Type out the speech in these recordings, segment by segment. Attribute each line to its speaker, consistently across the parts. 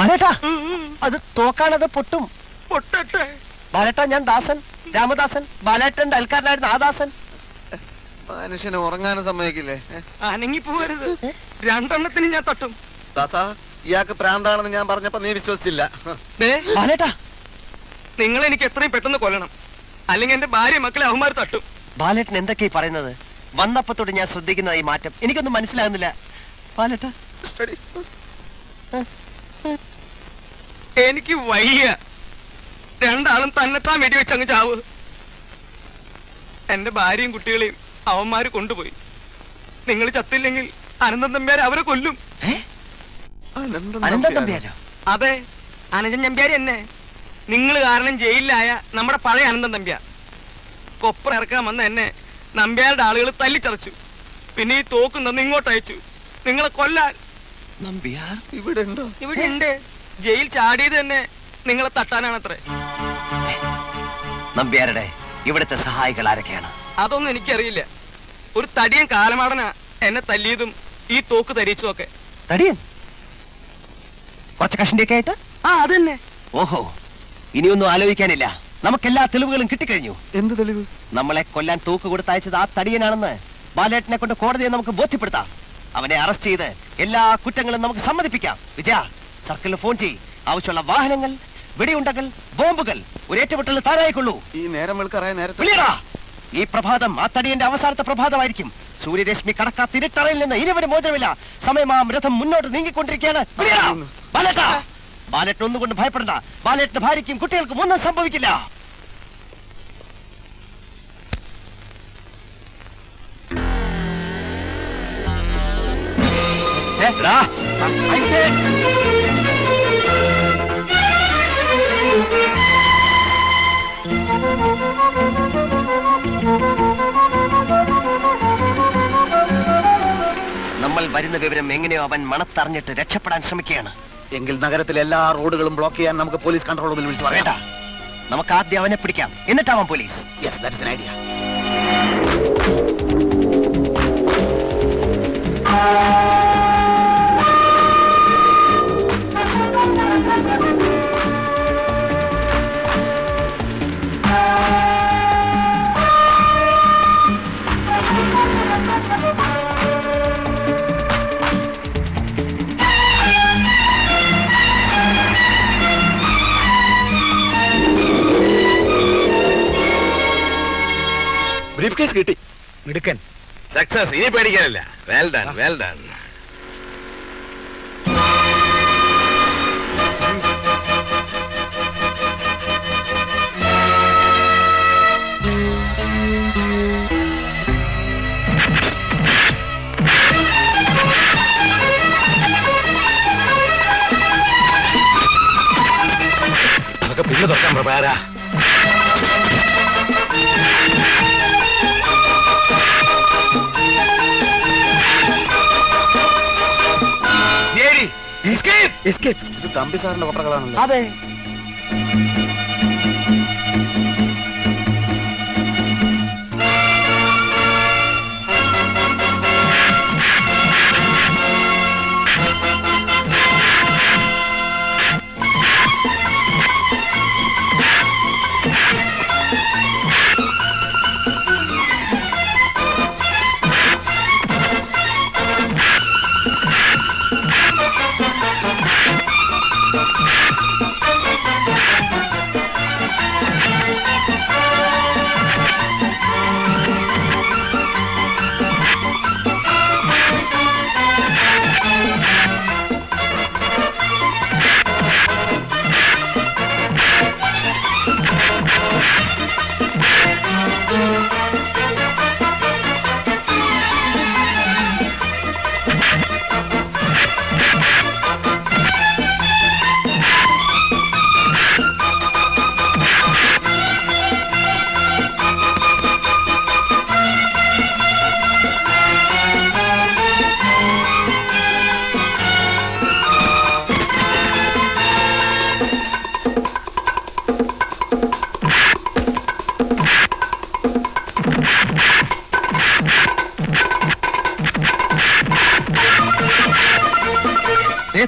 Speaker 1: ബാലേട്ടാ അത് തോക്കാണത് പൊട്ടും.
Speaker 2: പൊട്ടട്ടെ
Speaker 1: ബാലേട്ടാ, ഞാൻ ദാസൻ, രാമദാസൻ. ബാലേട്ടന്റെ അയൽക്കാരനായിരുന്നു ആ ദാസൻ.
Speaker 3: മനുഷ്യനെ ഉറങ്ങാനും സമ്മതിക്കില്ലേ?
Speaker 2: അനങ്ങി പോകരുത്, രണ്ടെണ്ണത്തിന് ഞാൻ തട്ടും.
Speaker 3: ദാസാ, ഇയാൾക്ക് പ്രാന്താണെന്ന് ഞാൻ പറഞ്ഞപ്പോ നീ വിശ്വസിച്ചില്ല.
Speaker 1: ബാലേട്ടാ,
Speaker 2: നിങ്ങൾ എനിക്ക് എത്രയും പെട്ടെന്ന് കൊല്ലണം, അല്ലെങ്കിൽ എന്റെ ഭാര്യ മക്കളെ അവന്മാർ തട്ടും.
Speaker 1: ബാലേട്ടൻ എന്തൊക്കെയാ പറയുന്നത്? വന്നപ്പത്തോട്ട് ഞാൻ ശ്രദ്ധിക്കുന്ന ഈ മാറ്റം എനിക്കൊന്നും മനസ്സിലാകുന്നില്ല. ബാലേട്ടാ,
Speaker 2: എനിക്ക് വയ്യ. രണ്ടാളും തന്നെത്താൻ വെടിവെച്ച് അങ്ങ് ചാവ്. എന്റെ ഭാര്യയും കുട്ടികളെയും അവന്മാര് കൊണ്ടുപോയി. നിങ്ങൾ ചത്തില്ലെങ്കിൽ അനന്തൻ നമ്പ്യാർ അവരെ കൊല്ലും.
Speaker 1: അനന്തൻ നമ്പ്യാരോ?
Speaker 2: അതെ, അനന്തൻ നമ്പ്യാർ എന്നെ. നിങ്ങൾ കാരണം ജയിലിലായ നമ്മുടെ പഴയ അനന്തൻ നമ്പ്യാർ. കൊപ്പറ ഇറക്കാൻ വന്ന എന്നെ നമ്പ്യാരുടെ ആളുകൾ തല്ലിച്ചതച്ചു. പിന്നെ ഈ തോക്കും തന്ന് ഇങ്ങോട്ട് അയച്ചു, നിങ്ങളെ കൊല്ലാൻ.
Speaker 1: നമ്പ്യാർ
Speaker 3: ഇവിടെ ഉണ്ടോ?
Speaker 2: ഇവിടെ ഉണ്ട്. ജയിൽ ചാടിയത് തന്നെ നിങ്ങളെ തട്ടാനാണത്രേ.
Speaker 1: നമ്പ്യാരുടെ ഇവിടുത്തെ സഹായികൾ ആരൊക്കെയാണ്?
Speaker 2: അതൊന്നും എനിക്കറിയില്ല. ഒരു തടിയൻ കാലമാടനാ എന്നെ തല്ലിയതും ഈ തോക്ക് തരിച്ചും ഒക്കെ.
Speaker 1: തടിയൻ? കുറച്ച് കഷിന്റെയൊക്കെ ആയിട്ട്?
Speaker 2: ആ, അതന്നെ.
Speaker 1: ഓഹോ, ഇനിയൊന്നും ആലോചിക്കാനില്ല. നമുക്കെല്ലാ തെളിവുകളും കിട്ടിക്കഴിഞ്ഞു.
Speaker 3: എന്ത് തെളിവ്?
Speaker 1: നമ്മളെ കൊല്ലാൻ തൂക്ക് കൊടുത്തയച്ചത് ആ തടിയനാണെന്ന് ബാലേട്ടനെ കൊണ്ട് കോടതിയെ നമുക്ക് ബോധ്യപ്പെടുത്താം. അവനെ അറസ്റ്റ് ചെയ്ത് എല്ലാ കുറ്റങ്ങളും നമുക്ക് സമ്മതിപ്പിക്കാം. വിജയ, സർക്കിളിൽ ഫോൺ ചെയ്യ്. ആവശ്യമുള്ള വാഹനങ്ങൾ, വെടിയുണ്ടകൾ, ബോംബുകൾ ഒരു ഏറ്റുമുട്ടലിന് താരായിക്കൊള്ളൂ.
Speaker 3: ഈ നേരം വെളുക്കറായ നേരത്തെ
Speaker 1: ഈ പ്രഭാതം ആ തടിയന്റെ അവസാനത്തെ പ്രഭാതമായിരിക്കും. സൂര്യരശ്മി കടക്കാത്ത ഇരുട്ടറയിൽ നിന്ന് ഇനിവന് മോചനമില്ല. സമയമാം രഥം മുന്നോട്ട് നീങ്ങിക്കൊണ്ടിരിക്കുകയാണ്. ബാലേട്ടൻ ഒന്നുകൊണ്ട് ഭയപ്പെടണ്ട. ബാലേട്ടന്റെ ഭാര്യയ്ക്കും കുട്ടികൾക്കും ഒന്നും സംഭവിക്കില്ല. നമ്മൾ വരുന്ന വിവരം എങ്ങനെയോ അവൻ മണത്തറിഞ്ഞിട്ട് രക്ഷപ്പെടാൻ ശ്രമിക്കുകയാണ്.
Speaker 3: എങ്കിൽ നഗരത്തിലെ എല്ലാ റോഡുകളും ബ്ലോക്ക് ചെയ്യാൻ നമുക്ക് പോലീസ് കൺട്രോൾ റൂമിൽ വിളിച്ചു
Speaker 1: പറയണ്ട. നമുക്ക് ആദ്യം അവനെ പിടിക്കാം, എന്നിട്ടാവാം police.
Speaker 3: Yes, that is an idea.
Speaker 4: Briefcase കിട്ടി.
Speaker 2: മിടുക്കൻ.
Speaker 4: സക്സസ്, ഇനി പേടിക്കാനില്ല. Well done, well done. അതൊക്കെ പിന്നെ തുറക്കാൻ പ്രഭാരാ.
Speaker 3: ഇത് തമ്പി സാറിന്റെ കൊട്ടകളാണല്ലോ.
Speaker 1: അതെ.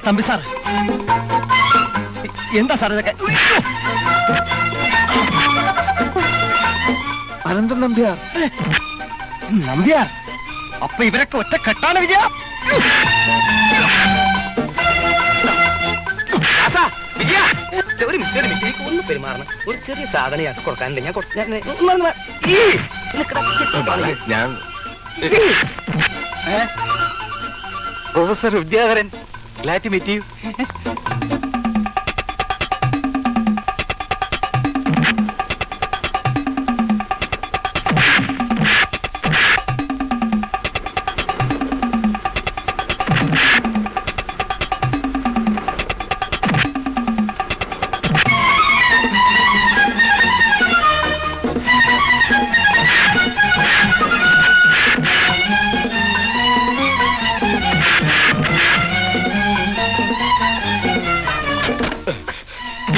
Speaker 1: തമ്പി സാർ, എന്താ സാർ ഇതൊക്കെ?
Speaker 3: അനന്തൻ നമ്പ്യാർ.
Speaker 1: നമ്പ്യാർ, അപ്പൊ ഇവരൊക്കെ ഒറ്റ കെട്ടാണ് വിജയ.
Speaker 2: വിജയ, ഒരു മിനിറ്റ് ഒന്ന് പെരുമാറണം. ഒരു ചെറിയ സാധനം കൊടുക്കാനില്ല.
Speaker 4: ഞാൻ
Speaker 3: professor Vidyadharan, glad to meet you.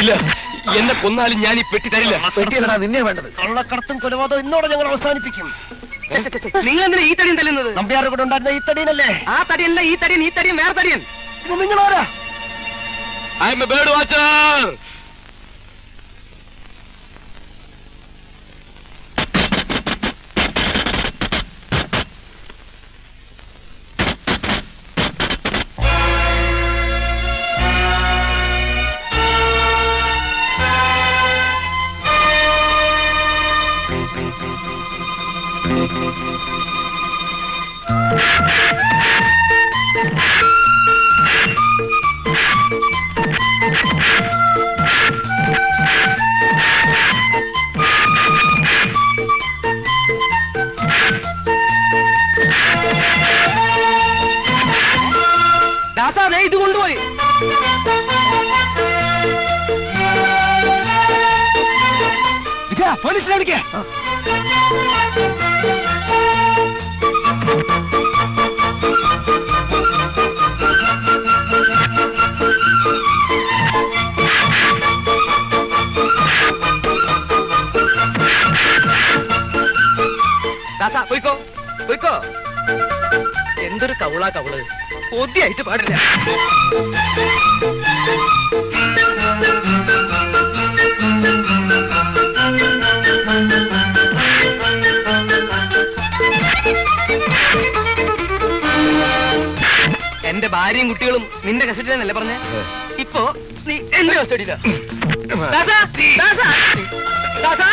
Speaker 2: ഇല്ല, എന്നെ കൊന്നാലും ഞാൻ ഈ പെട്ടി തരില്ല.
Speaker 3: പെട്ടിയല്ലടാ നിന്നെ വേണ്ടത്.
Speaker 1: കള്ളക്കടത്തും കൊലപാതകം ഇന്നോടെ ഞങ്ങൾ അവസാനിപ്പിക്കും.
Speaker 2: നിങ്ങൾ എന്തിനാ ഈ തടിയും തല്ലുന്നത്?
Speaker 1: നമ്പ്യാരുടെ കൂടെ ഉണ്ടായിരുന്ന ഈ തടീനല്ലേ?
Speaker 2: ആ തടിയല്ല ഈ തടിയൻ, ഈ തടിയൻ വേറെ തടിയൻ.
Speaker 1: നിങ്ങളാരാ?
Speaker 2: I am a bird watcher. ദാസാ, ഇത് കൊണ്ടുപോയി.
Speaker 1: വിജയ, പോലീസിനെ വിളിക്കേ.
Speaker 2: ദാസാ, പോയിക്കോ പോയിക്കോ. എന്തൊരു കൗളാ കൗള്, കൊതിയായിട്ട് പാടില്ല. എന്റെ ഭാര്യയും കുട്ടികളും നിന്റെ കസ്റ്റഡിയിലെന്നല്ലേ പറഞ്ഞേ? ഇപ്പോ നീ എന്റെ കസ്റ്റഡിയിലാ. ദാസാ, ദാസാ, ദാസാ.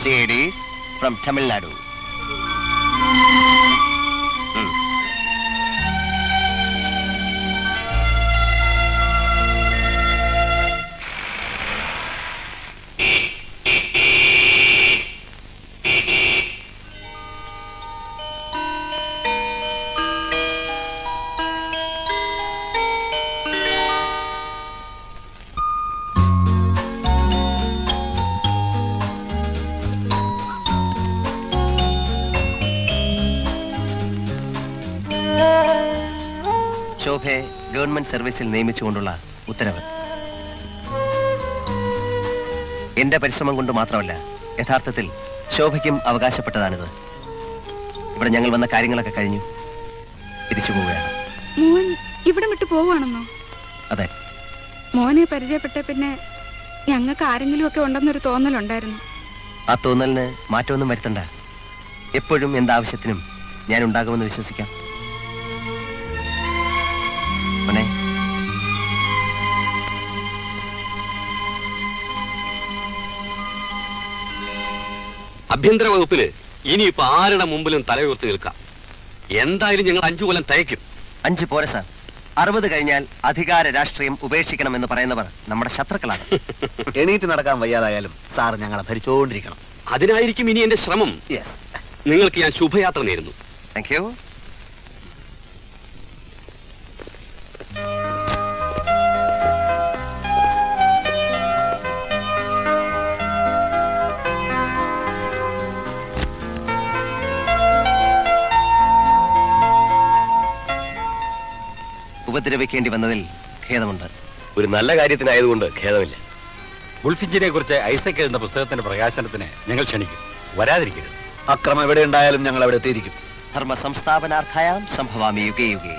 Speaker 1: Ladies from Tamil Nadu. ശോഭയെ ഗവൺമെന്റ് സർവീസിൽ നിയമിച്ചുകൊണ്ടുള്ള ഉത്തരവ്. എന്റെ പരിശ്രമം കൊണ്ട് മാത്രമല്ല, യഥാർത്ഥത്തിൽ ശോഭയ്ക്കും അവകാശപ്പെട്ടതാണിത്. ഇവിടെ ഞങ്ങൾ വന്ന കാര്യങ്ങളൊക്കെ കഴിഞ്ഞു, തിരിച്ചു പോവുകയാണ്.
Speaker 5: മോൻ ഇവിടെ വിട്ടു പോവാണെന്നോ?
Speaker 1: അതെ.
Speaker 5: മോനെ പരിചയപ്പെട്ട പിന്നെ ഞങ്ങൾക്ക് ആരെങ്കിലും ഒക്കെ ഉണ്ടെന്നൊരു തോന്നലുണ്ടായിരുന്നു.
Speaker 1: ആ തോന്നലിന് മാറ്റമൊന്നും വരുത്തണ്ട. എപ്പോഴും എന്താവശ്യത്തിനും ഞാൻ ഉണ്ടാകുമെന്ന് വിശ്വസിക്കാം. മോനെ,
Speaker 6: ആഭ്യന്തര വകുപ്പിന് ഇനിയിപ്പോ ആരുടെ മുമ്പിലും തലയുയർത്തി നിൽക്കാം. എന്തായാലും ഞങ്ങൾ 5 കൊല്ലം തയ്ക്കും.
Speaker 1: 5 പോരെ സാർ, 60 കഴിഞ്ഞാൽ അധികാര രാഷ്ട്രീയം ഉപേക്ഷിക്കണമെന്ന് പറയുന്നവർ നമ്മുടെ ശത്രുക്കളാണ്.
Speaker 3: എണീറ്റ് നടക്കാൻ വയ്യാതായാലും സാർ ഞങ്ങളെ ഭരിച്ചുകൊണ്ടിരിക്കണം.
Speaker 6: അതിനായിരിക്കും ഇനി എന്റെ ശ്രമം.
Speaker 3: യെസ്.
Speaker 6: നിങ്ങൾക്ക് ഞാൻ ശുഭയാത്ര നേരുന്നു.
Speaker 1: Thank you. ഉപദ്രവിക്കേണ്ടി വന്നതിൽ ഖേദമുണ്ട്.
Speaker 6: ഒരു നല്ല കാര്യത്തിനായതുകൊണ്ട് ഖേദമില്ല.
Speaker 7: ബുൾഫിഞ്ചിനെ കുറിച്ച് ഐസക് എഴുതുന്ന പുസ്തകത്തിന്റെ പ്രകാശനത്തിന് ഞങ്ങൾ ക്ഷണിക്കും. വരാതിരിക്കരുത്.
Speaker 3: അക്രമം എവിടെ ഉണ്ടായാലും ഞങ്ങൾ അവിടെ എത്തിയിരിക്കും.
Speaker 1: ധർമ്മ സംസ്ഥാപനാർത്ഥായാം സംഭവാമി യുഗേ യുഗേ.